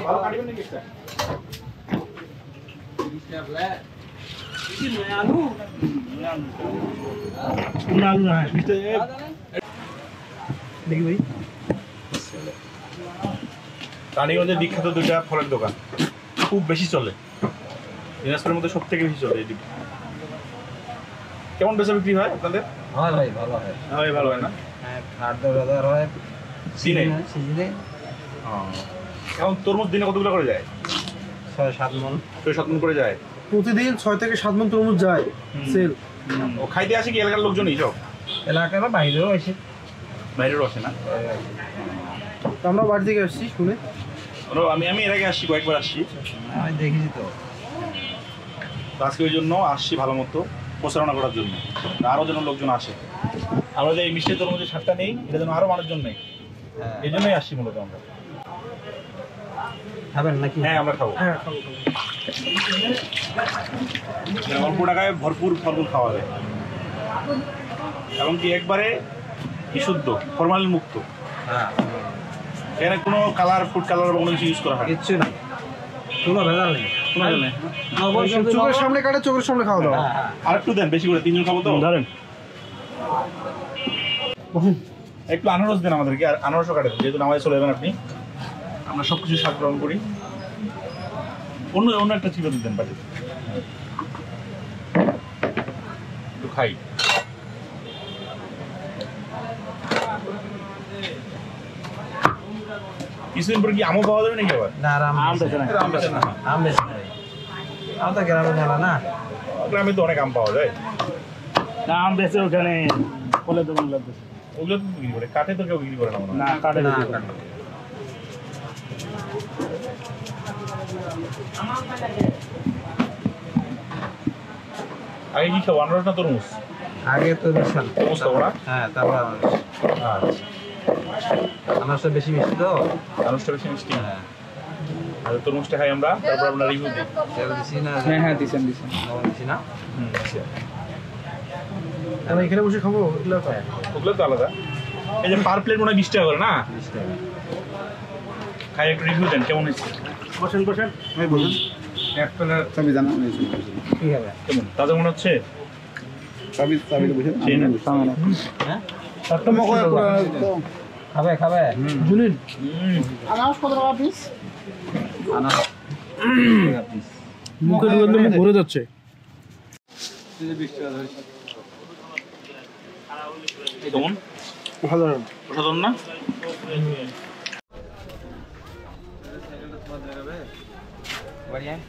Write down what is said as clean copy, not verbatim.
ভালো কাটিবেন নাকি একটা আলু না দেখি ভাই রানীগঞ্জের বিখ্যাত দুইটা ফলের দোকান খুব বেশি চলে দিনাজপুরের মধ্যে সব থেকে বেশি চলে এই দিকে কেমন বেচা বিক্রি হয় আপনাদের হয় ভাই ভালো হয় ভাই ভালো হয় না হ্যাঁ খাদ্য বাজার হয় সিজনে এখন তরমুজ দিনে কতগুলো করে যায় 6-7 মণ 6-7 মণ করে যায় প্রতিদিন 6 থেকে 7 মণ তরমুজ যায় সেল ও খাইতে আসে কি এলাকার লোকজনই সব এলাকার বাইরেও আসে বাইরেও আসে না আমরা বাড়ি থেকে আসছি শুনে আমি এর আগে আসছি কয়েকবার আসছি আমি দেখেছি তো আজকে ওই জন্য আসছি ভালো মতো প্রচারণা করার জন্য আরও যেন লোকজন আসে আমরা যে এই মিষ্টি তরমুজের স্বাদটা নেই এটা যেন আরও মানুষজন নেই এই জন্যই আসছি মূলত আমরা খাবেন নাকি হ্যাঁ আমরা খাবো অল্প টাকায় ভরপুর ফলমূল খাওয়া যায় এবং কি একবারে বিশুদ্ধ ফরমালিন মুক্ত হ্যাঁ এখানে কোনো কালার ফুড কালার বা কোনো কিছু ইউজ করা হয় কিচ্ছু না কোনো ভেজাল নেই চোখের সামনে কাটে চোখের সামনে খাওয়া দাওয়া আর একটু দেন বেশি করে 3 জন খাবো তো ধরেন একটু আনারস দেন আমাদেরকে আর আনারসও কাটে দেন যেহেতু নামাজে চলে যাবেন আপনি আমরা সব কিছু স্বাদ গ্রহণ করি অন্য একটা ছিল দেন বাড়ি একটু খাই কিছুদিন পরে কি আমও পাওয়া যাবে নাকি আবার না আম বেচে না আম বেচে না আম বেচে না আম তো গ্রামে মেলা না গ্রামে তো অনেক আম পাওয়া যায় না আম বেচে ওখানে ফলের দোকানগুলো বেচে ওগুলো তো বিক্রি করে কাঠে তো কেউ বিক্রি করে না মনে হয় না কাটে না আগে কি খাবো আনারস না তরমুজ আগে তো বিশাল তরমুজ খাবো না হ্যাঁ তারপর আনারসটা বেশি মিষ্টি তো আনারসটা বেশি মিষ্টি হ্যাঁ আর তরমুজটা খাই আমরা তারপর আমরা রিভিউ দিই তেল দিছি না হ্যাঁ দিছেন লবণ দিছি না আমরা এখানে বসে খাবো এগুলো ওগুলো তো আলাদা এই যে পার প্লেট মনে হয় 20 টাকা করে না 20 টাকা খাই একটু রিভিউ দেন কেমন হয়েছে বসেন আমি বলুন এক প্লেট সবই জানা কি হবে কেমন তাজা মনে হচ্ছে সবই বসে সেই না হ্যাঁ একটা মকো খাবে খাবে জুনিন আনারস কত টাকা পিস আনারস পিস মুখে দুর্গন্ধ ভরে যাচ্ছে কেমন সাধারণ অসাধারণ না बढ़िया है